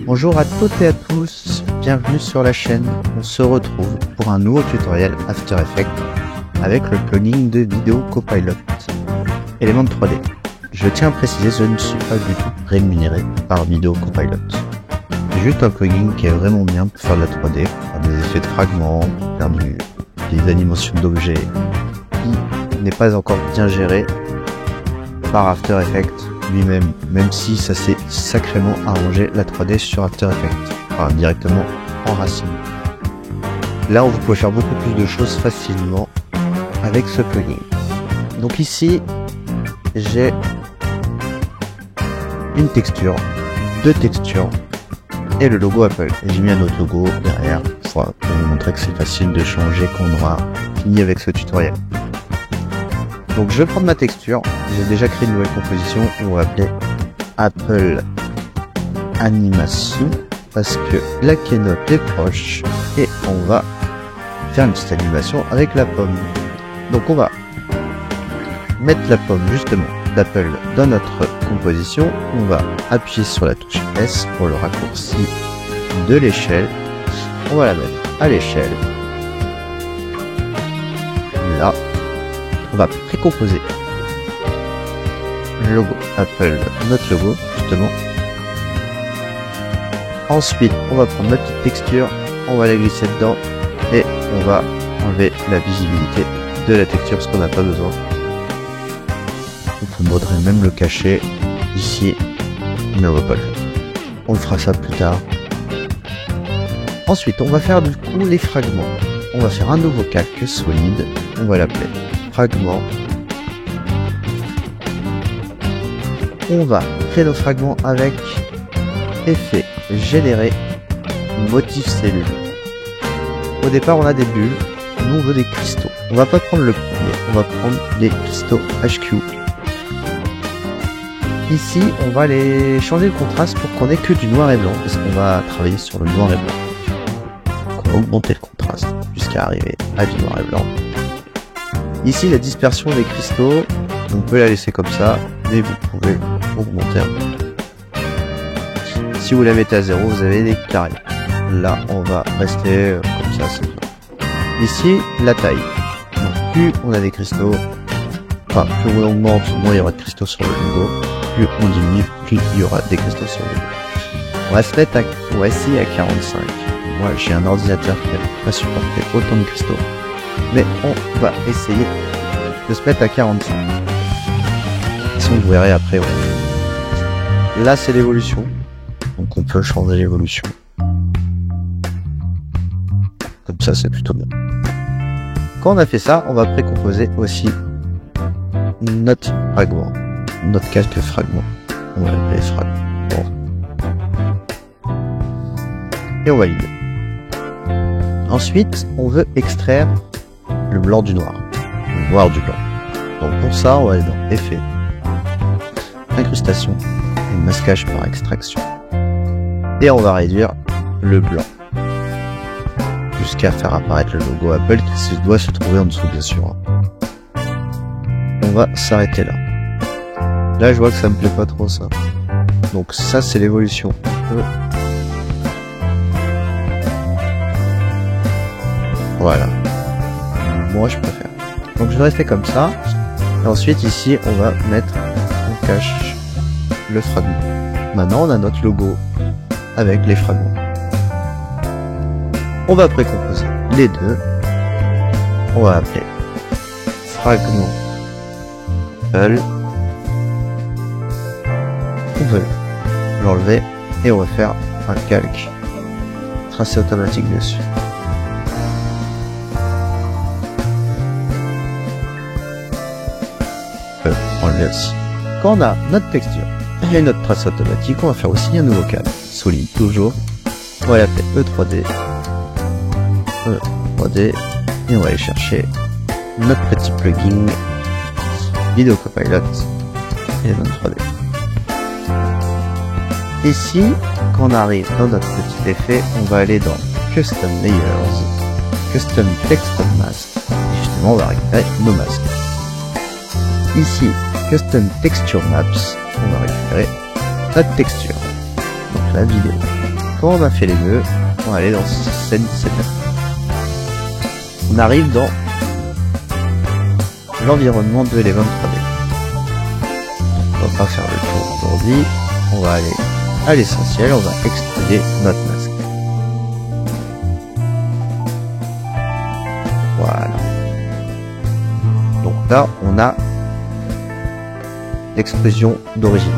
Bonjour à toutes et à tous, bienvenue sur la chaîne. On se retrouve pour un nouveau tutoriel After Effects avec le plugin de Video Copilot, Element 3D. Je tiens à préciser, je ne suis pas du tout rémunéré par Video Copilot. C'est juste un plugin qui est vraiment bien pour faire de la 3D, pour faire des effets de fragments, pour faire des animations d'objets, qui n'est pas encore bien géré par After Effects lui-même, même si ça s'est sacrément arrangé la 3D sur After Effects, enfin directement en racine. Là, vous pouvez faire beaucoup plus de choses facilement avec ce plugin. Donc ici, j'ai une texture, deux textures et le logo Apple. Et j'ai mis un autre logo derrière pour vous montrer que c'est facile de changer quand on aura fini avec ce tutoriel. Donc je vais prendre ma texture, j'ai déjà créé une nouvelle composition, on va appeler Apple Animation parce que la keynote est proche et on va faire une petite animation avec la pomme. Donc on va mettre la pomme justement d'Apple dans notre composition, on va appuyer sur la touche S pour le raccourci de l'échelle, on va la mettre à l'échelle, là. On va précomposer le logo Apple, notre logo justement. Ensuite, on va prendre notre petite texture, on va la glisser dedans et on va enlever la visibilité de la texture parce qu'on n'a pas besoin. On faudrait même le cacher ici, mais on va pas le faire. On le fera ça plus tard. Ensuite, on va faire du coup les fragments. On va faire un nouveau calque solide, on va l'appeler fragment. On va créer nos fragments avec effet générer motif cellule. Au départ, on a des bulles. Nous, on veut des cristaux. On va pas prendre le premier, on va prendre des cristaux HQ. Ici, on va les changer le contraste pour qu'on ait que du noir et blanc, parce qu'on va travailler sur le noir et blanc. Donc, on va augmenter le contraste jusqu'à arriver à du noir et blanc. Ici, la dispersion des cristaux, on peut la laisser comme ça, mais vous pouvez augmenter un peu. Si vous la mettez à 0, vous avez des carrés. Là, on va rester comme ça, c'est bien. Ici, la taille. Donc, plus on a des cristaux, enfin, plus on augmente, moins il y aura de cristaux sur le logo. Plus on diminue, plus il y aura des cristaux sur le logo. On va se mettre on va essayer à 45. Moi, j'ai un ordinateur qui n'a pas supporté autant de cristaux. Mais on va essayer de se mettre à 45. Si vous verrez après, ouais. Là, c'est l'évolution. Donc, on peut changer l'évolution. Comme ça, c'est plutôt bien. Quand on a fait ça, on va précomposer aussi notre fragment. Notre calque fragment. On va l'appeler fragment. Et on valide. Ensuite, on veut extraire le blanc du noir, le noir du blanc. Donc pour ça, on va aller dans Effet, Incrustation et Masquage par extraction. Et on va réduire le blanc jusqu'à faire apparaître le logo Apple qui doit se trouver en dessous, bien sûr. On va s'arrêter là. Là, je vois que ça me plaît pas trop ça. Donc ça, c'est l'évolution. Voilà. Moi, je préfère. Donc, je vais rester comme ça. Et ensuite, ici, on va mettre, on cache le fragment. Maintenant, on a notre logo avec les fragments. On va précomposer les deux. On va appeler fragment Apple. On veut l'enlever et on va faire un calque tracé automatique dessus. Enlever aussi. Quand on a notre texture et notre trace automatique, on va faire aussi un nouveau calque solide toujours. On va l'appeler E3D. E3D et on va aller chercher notre petit plugin Video Copilot Element 3D. Ici, quand on arrive dans notre petit effet, on va aller dans Custom Layers, Custom Text Mask. Et justement, on va récupérer nos masques. Ici, Custom Texture Maps, on va récupérer notre texture, donc la vidéo. quand on a fait les nœuds, on va aller dans scène setup. On arrive dans l'environnement de Eleven 3D. On va pas faire le tour aujourd'hui. On va aller à l'essentiel. On va extruder notre masque. Voilà. Donc là, on a l'extrusion d'origine.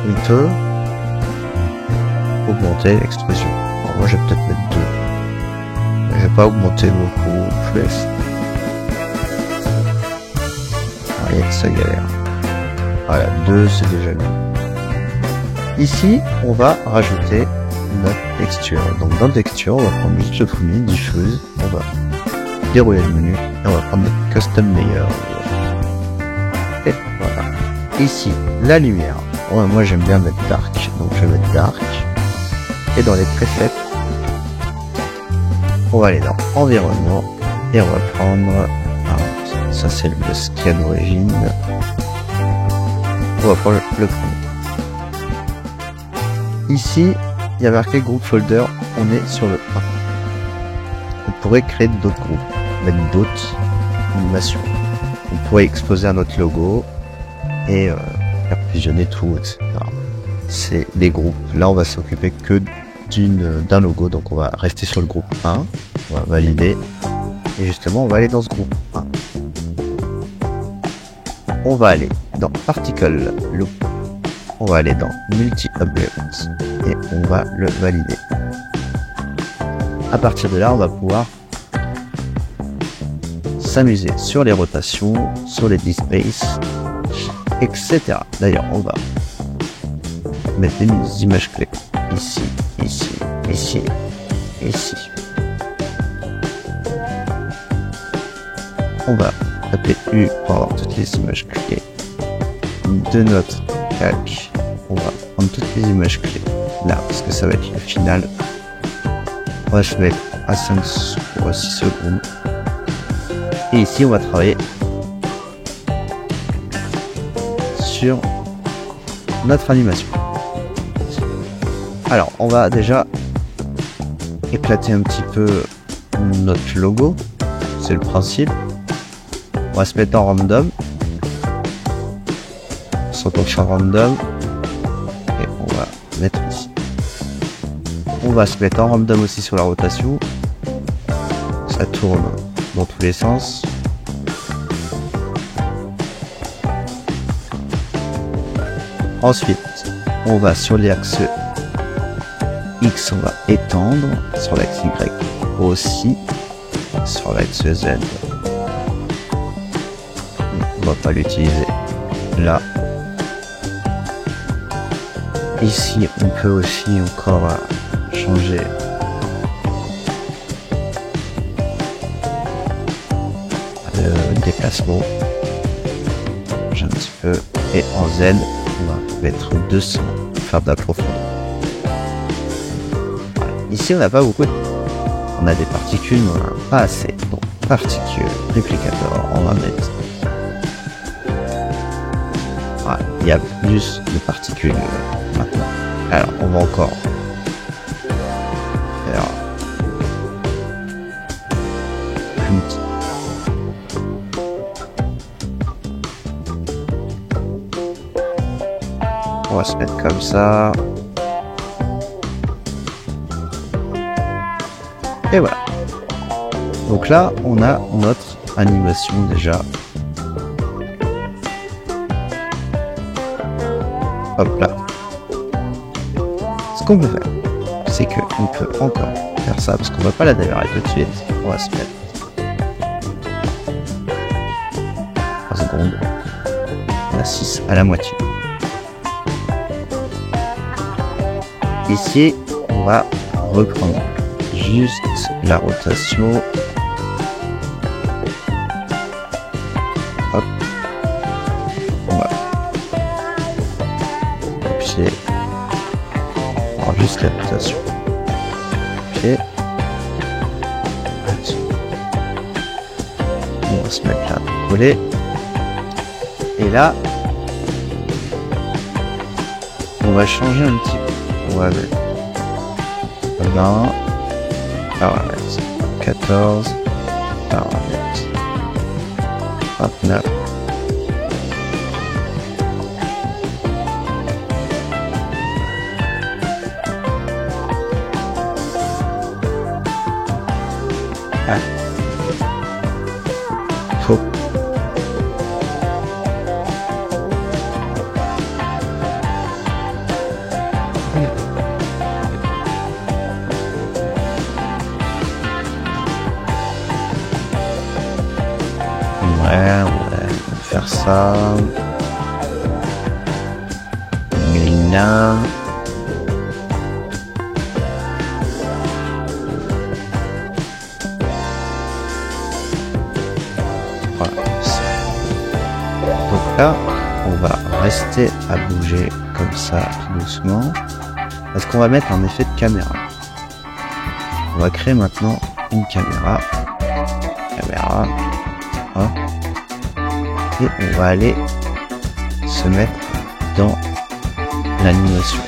On peut augmenter l'extrusion. Alors moi, je vais peut-être mettre 2. Je vais pas augmenter beaucoup plus. Rien que ça galère. Voilà, 2 c'est déjà mieux. Ici, on va rajouter notre texture. Donc dans texture, on va prendre juste le premier, diffuse. On va dérouler le menu et on va prendre notre custom layer. Et voilà. Ici, la lumière. Ouais, moi j'aime bien mettre dark, donc je vais mettre dark. Et dans les presets, on va aller dans environnement et on va prendre, ça c'est le scan origine. On va prendre le premier. Ici, il y a marqué groupe folder, on est sur le 1. On pourrait créer d'autres groupes, mettre d'autres animations. On pourrait exposer un autre logo et faire fusionner tout, etc. C'est les groupes. Là, on va s'occuper que d'un logo, donc on va rester sur le groupe 1. On va valider. Et justement, on va aller dans ce groupe 1. On va aller dans Particle Loop. On va aller dans Multi-Objects. Et on va le valider. À partir de là, on va pouvoir s'amuser sur les rotations, sur les displays, etc. D'ailleurs, on va mettre des images clés. Ici, ici, ici, ici. On va taper U pour avoir toutes les images clés de notre calque. On va prendre toutes les images clés là, parce que ça va être le final. On va se mettre à 5 ou à 6 secondes. Et ici, on va travailler sur notre animation. Alors, on va déjà éclater un petit peu notre logo. C'est le principe. On va se mettre en random. On se en random. Et on va mettre ici. On va se mettre en random aussi sur la rotation. Ça tourne dans tous les sens. Ensuite, on va sur l'axe X, on va étendre. Sur l'axe Y aussi. Sur l'axe Z, on va pas l'utiliser là. Ici, on peut aussi encore changer le déplacement. J'ai un petit peu. Et en Z, on va mettre 200 pour faire de la profondeur. Voilà. Ici, on n'a pas beaucoup. On a des particules, mais on n'en a pas assez. Donc, particules, réplicateur, on va mettre. Voilà, il y a plus de particules maintenant. Alors, on va encore faire plus petit. On va se mettre comme ça. Et voilà. Donc là, on a notre animation déjà. Hop là. Ce qu'on peut faire, c'est qu'on peut encore faire ça, parce qu'on va pas la démarrer tout de suite. On va se mettre 3 secondes. On a 6 à la moitié. Ici, on va reprendre juste la rotation. Hop. On va copier. Alors juste la rotation. Ok. On va se mettre là, coller. Et là, on va changer un petit peu. On va mettre 20 paramètres, 14 paramètres, 29. Ah. Faux. Ouais, on va faire ça. Là. Voilà. Donc là, on va rester à bouger comme ça, tout doucement. Parce qu'on va mettre un effet de caméra. On va créer maintenant une caméra. Hein. Et on va aller se mettre dans l'animation.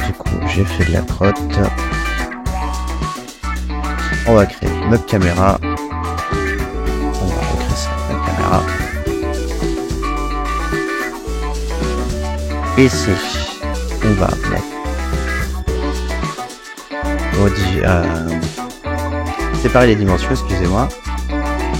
Du coup, j'ai fait de la trotte. On va créer notre caméra. On va recréer ça, notre caméra. Et ici, on va mettre séparer les dimensions, excusez-moi.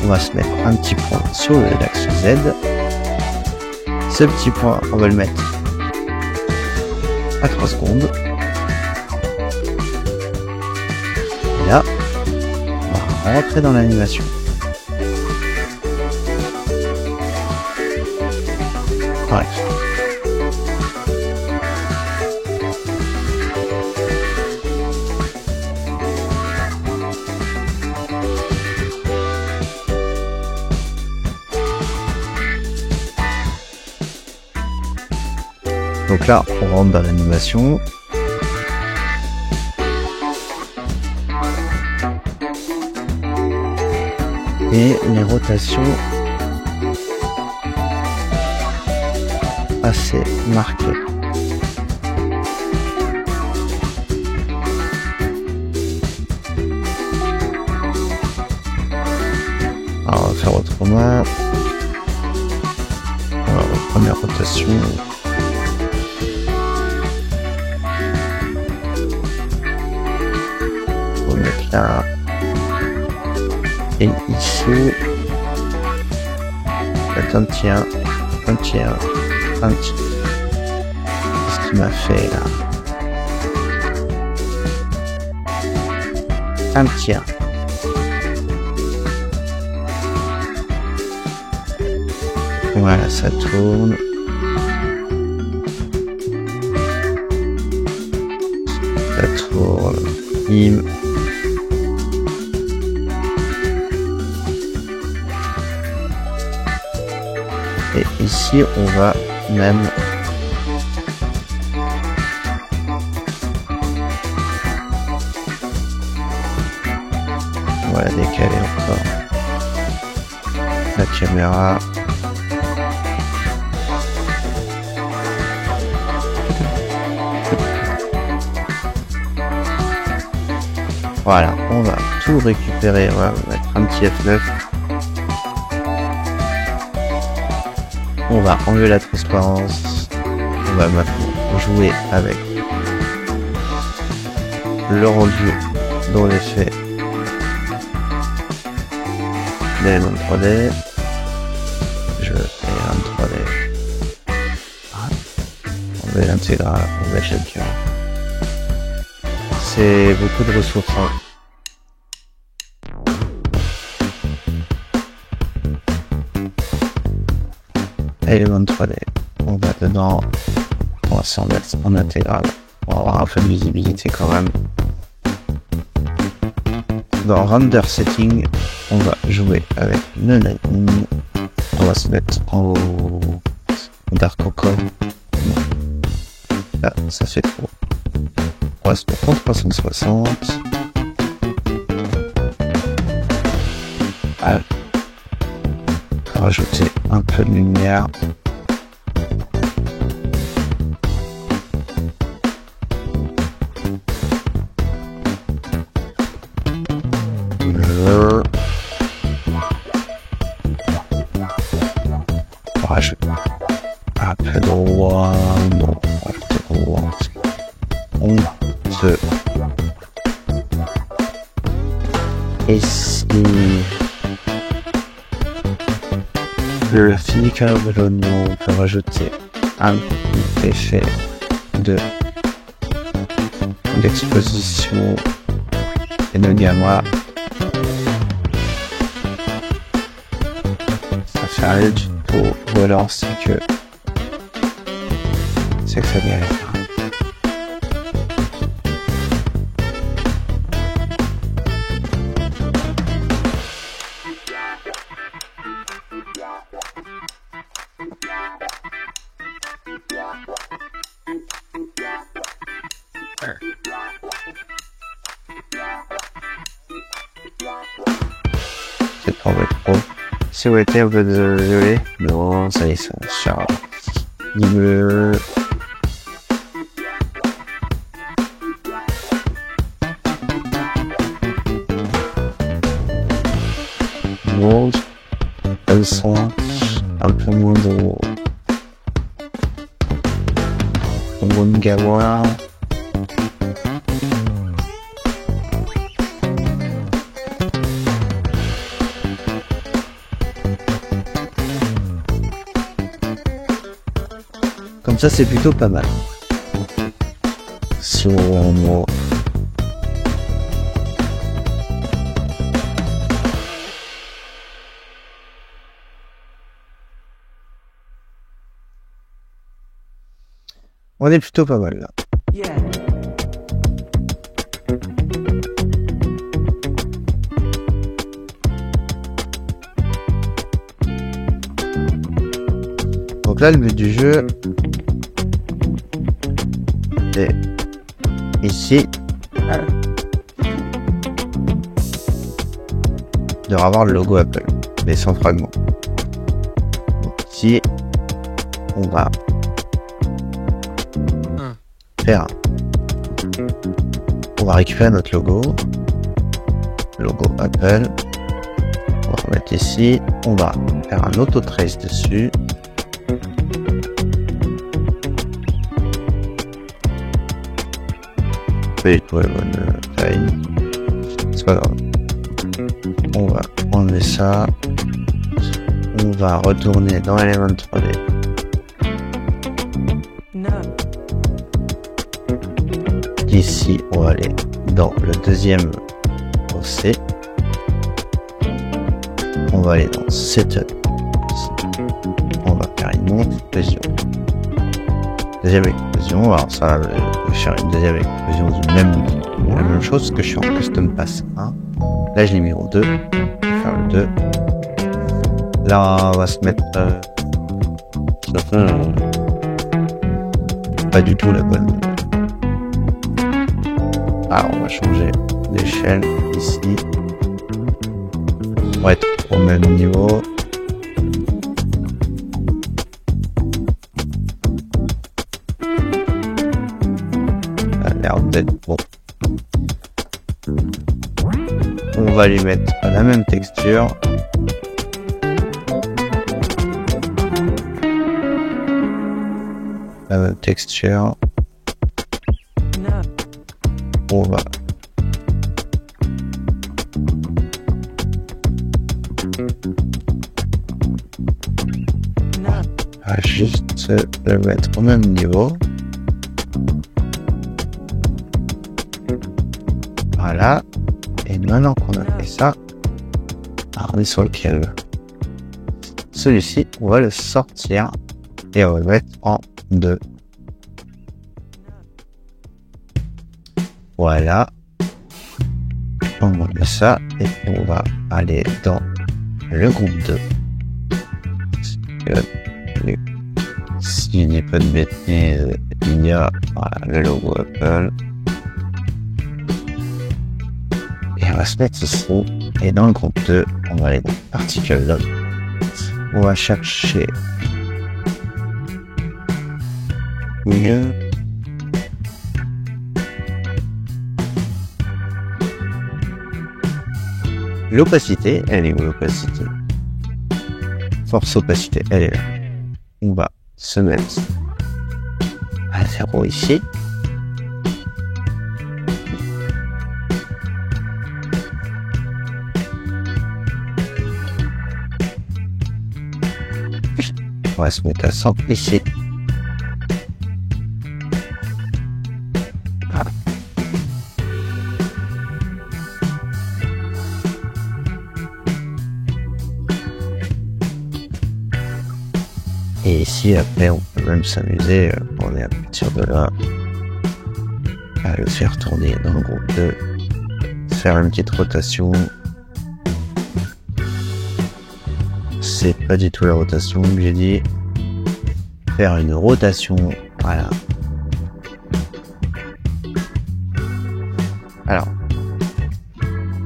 On va se mettre un petit point sur l'axe Z. Ce petit point, on va le mettre à 3 secondes. Et là, on va rentrer dans l'animation. Bref. Donc là, on rentre dans l'animation. Et les rotations assez marquées. Alors, on va faire autrement. Alors, première rotation. Là. Et ici, un tiers. Qu'est-ce qu'il m'a fait là? Un tiers. Voilà, ça tourne. Ça tourne. Et ici, on va même on va décaler encore la caméra. Voilà, on va tout récupérer. On va mettre un petit F9. On va enlever la transparence. On va maintenant jouer avec le rendu dans l'effet d'éléments 3D. Je fais un 3D. On met l'intégral, on met chacun. C'est beaucoup de ressources. Hein. Element 3D, on va dedans, on va s'en mettre en intégral, on va avoir un peu de visibilité quand même. Dans Render Setting, on va jouer avec le lighting, on va se mettre en dark encore. Là, ça fait trop. On va se mettre en 360. rajouter un peu de lumière. On rajoute un peu de roi, non, on rajoute de roi. On se... Et si le fini color de l'oignon, on peut rajouter un petit effet d'exposition et de gamma. Ça fait rien du tout, ou alors c'est que ça galère. C'est pas vrai trop. Si vous étiez un peu désolé, non, ça y est, ça charge. Niveau... Gold, elles sont un peu moins de Gawa. Comme ça, c'est plutôt pas mal. Si on... On est plutôt pas mal là. Yeah. Donc là, le but du jeu est ici de avoir le logo Apple, mais sans fragment. Donc ici, on va faire, on va récupérer notre logo, le logo Apple, on va remettre ici, on va faire un auto trace dessus, pas du tout la bonne taille, c'est pas grave, on va enlever ça, on va retourner dans Element 3D. Ici, on va aller dans le deuxième OC. On va aller dans Setup. On va faire une explosion. Deuxième explosion. Alors ça, je vais faire une deuxième explosion du la même chose que je suis en Custom Pass 1. Là, je l'ai mis au 2. Je vais faire le 2. Là, on va se mettre... pas du tout la bonne... Alors, on va changer d'échelle ici. On va être au même niveau. Ça a l'air d'être bon. On va lui mettre la même texture. La même texture. On va juste le mettre au même niveau. Voilà. Et maintenant qu'on a fait ça, on est sur lequel? Celui-ci, on va le sortir et on va le mettre en 2. Voilà. On va mettre ça et on va aller dans le groupe 2. Si je n'ai pas de bêtises, il y a voilà, le logo Apple. Et on va se mettre ici. Et dans le groupe 2, on va aller dans Particle Load. on va chercher mieux l'opacité. Elle est où l'opacité? Force opacité, elle est là. On va se mettre à 0 ici. On va se mettre à 100 ici. Voilà. Et ici, après, on peut même s'amuser, on est à partir de là, à le faire tourner dans le groupe 2, faire une petite rotation. C'est pas du tout la rotation que j'ai dit. Faire une rotation, voilà. Alors,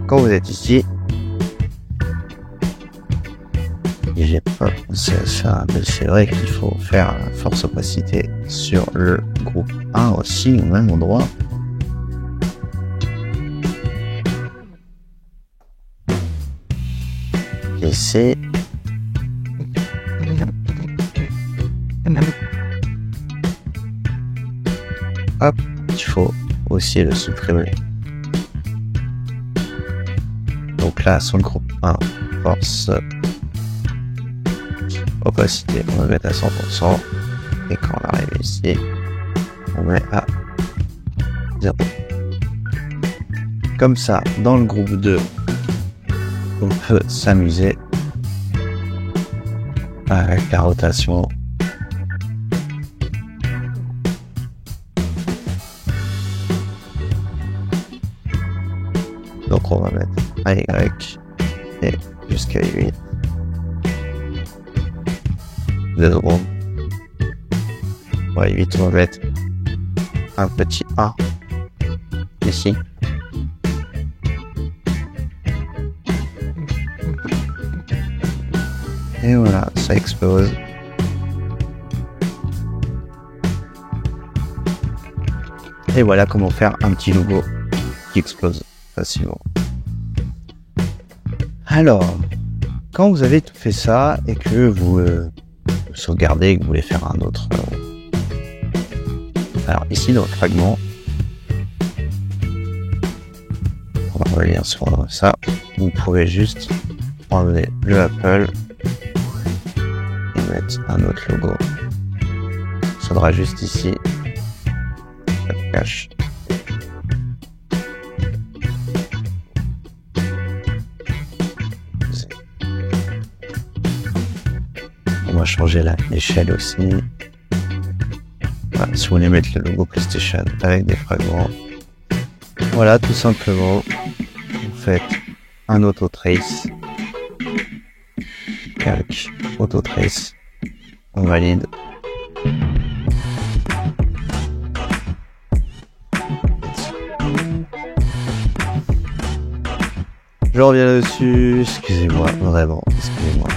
quand vous êtes ici, j'ai pas pensé à ça, mais c'est vrai qu'il faut faire la force opacité sur le groupe 1 aussi, au même endroit. Et c'est hop, il faut aussi le supprimer. Donc là, sur le groupe 1, force opacité, on va mettre à 100%. Et quand on arrive ici, on met à 0. Comme ça, dans le groupe 2, on peut s'amuser avec la rotation. Donc on va mettre un Y et jusqu'à 8. 2 secondes. Ouais, 8, on va mettre un petit A ici. Et voilà, ça explose. Et voilà comment faire un petit logo qui explose facilement. Alors, quand vous avez tout fait ça et que vous sauvegardez et que vous voulez faire un autre... Alors ici dans le fragment, on va revenir sur ça. Vous pouvez juste enlever le Apple et mettre un autre logo. Il faudra juste ici, ça cache. On va changer l'échelle aussi. Voilà, si vous voulez mettre le logo PlayStation avec des fragments, voilà, tout simplement, vous faites un autotrace, calque, autotrace, on valide. Je reviens dessus, excusez-moi, vraiment, excusez-moi.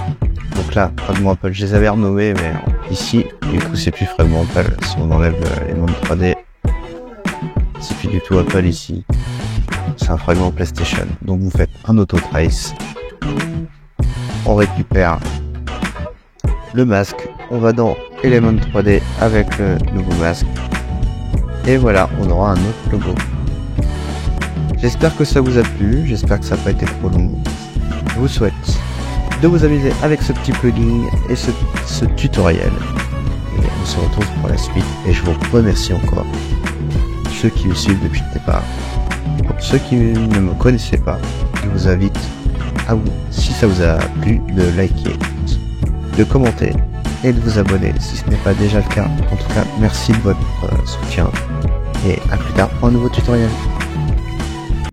Donc là, fragment Apple, je les avais renommés, mais ici, du coup, c'est plus fragment Apple. Si on enlève les noms de 3D, c'est plus du tout Apple ici. C'est un fragment PlayStation. Donc vous faites un autotrace. On récupère le masque. On va dans Element 3D avec le nouveau masque. Et voilà, on aura un autre logo. J'espère que ça vous a plu. J'espère que ça n'a pas été trop long. Je vous souhaite de vous amuser avec ce petit plugin et ce tutoriel. Et on se retrouve pour la suite. Et je vous remercie encore, ceux qui me suivent depuis le départ. Et pour ceux qui ne me connaissaient pas, je vous invite à vous, si ça vous a plu, de liker, de commenter et de vous abonner si ce n'est pas déjà le cas. En tout cas, merci de votre soutien et à plus tard pour un nouveau tutoriel.